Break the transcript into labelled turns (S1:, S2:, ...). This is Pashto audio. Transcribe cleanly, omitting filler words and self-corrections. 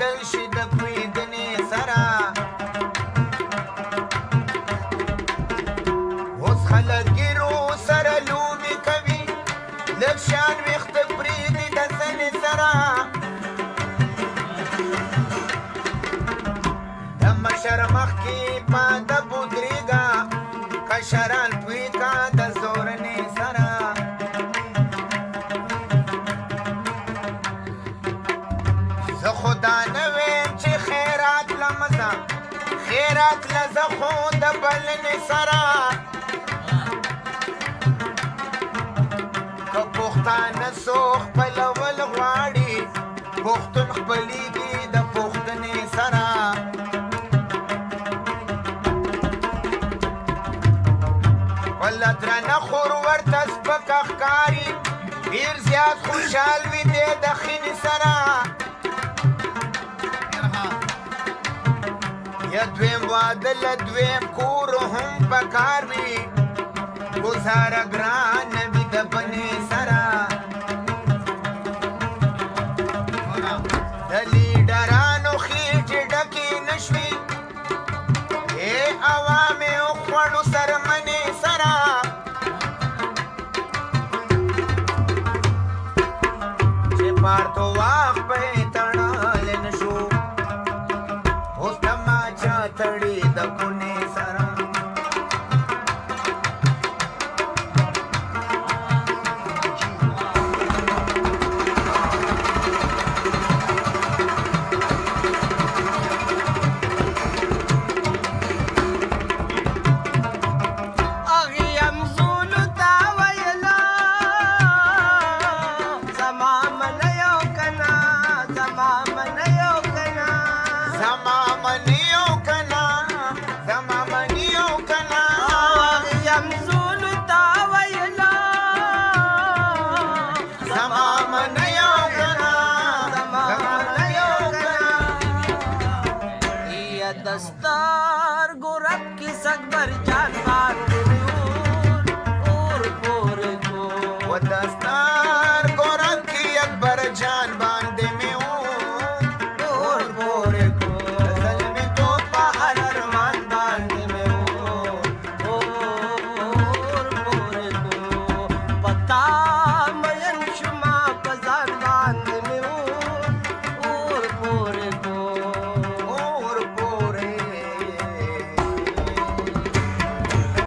S1: بدل شي د پوهېدنې سره اوس خلک ګیرو سره لوبې کوي لږ شان ویښته پرېږدي د سنې سره د مشر مخکې په ادب ودرېږه کشران پوی کا د زورنې سره زه خو دا نه ویم چې خیرات لمزه خیرات لزه خو د بلنې سره که پښتانه څو خپلول غواړي پښتون خپلېږي د پښتنې سره وله درنه خور ورته سپکه ښکاري ډېر زیات خوشحال وي دی د خینې سره یا دویم واده له دویم کور هم پکار وي ګزاره ګران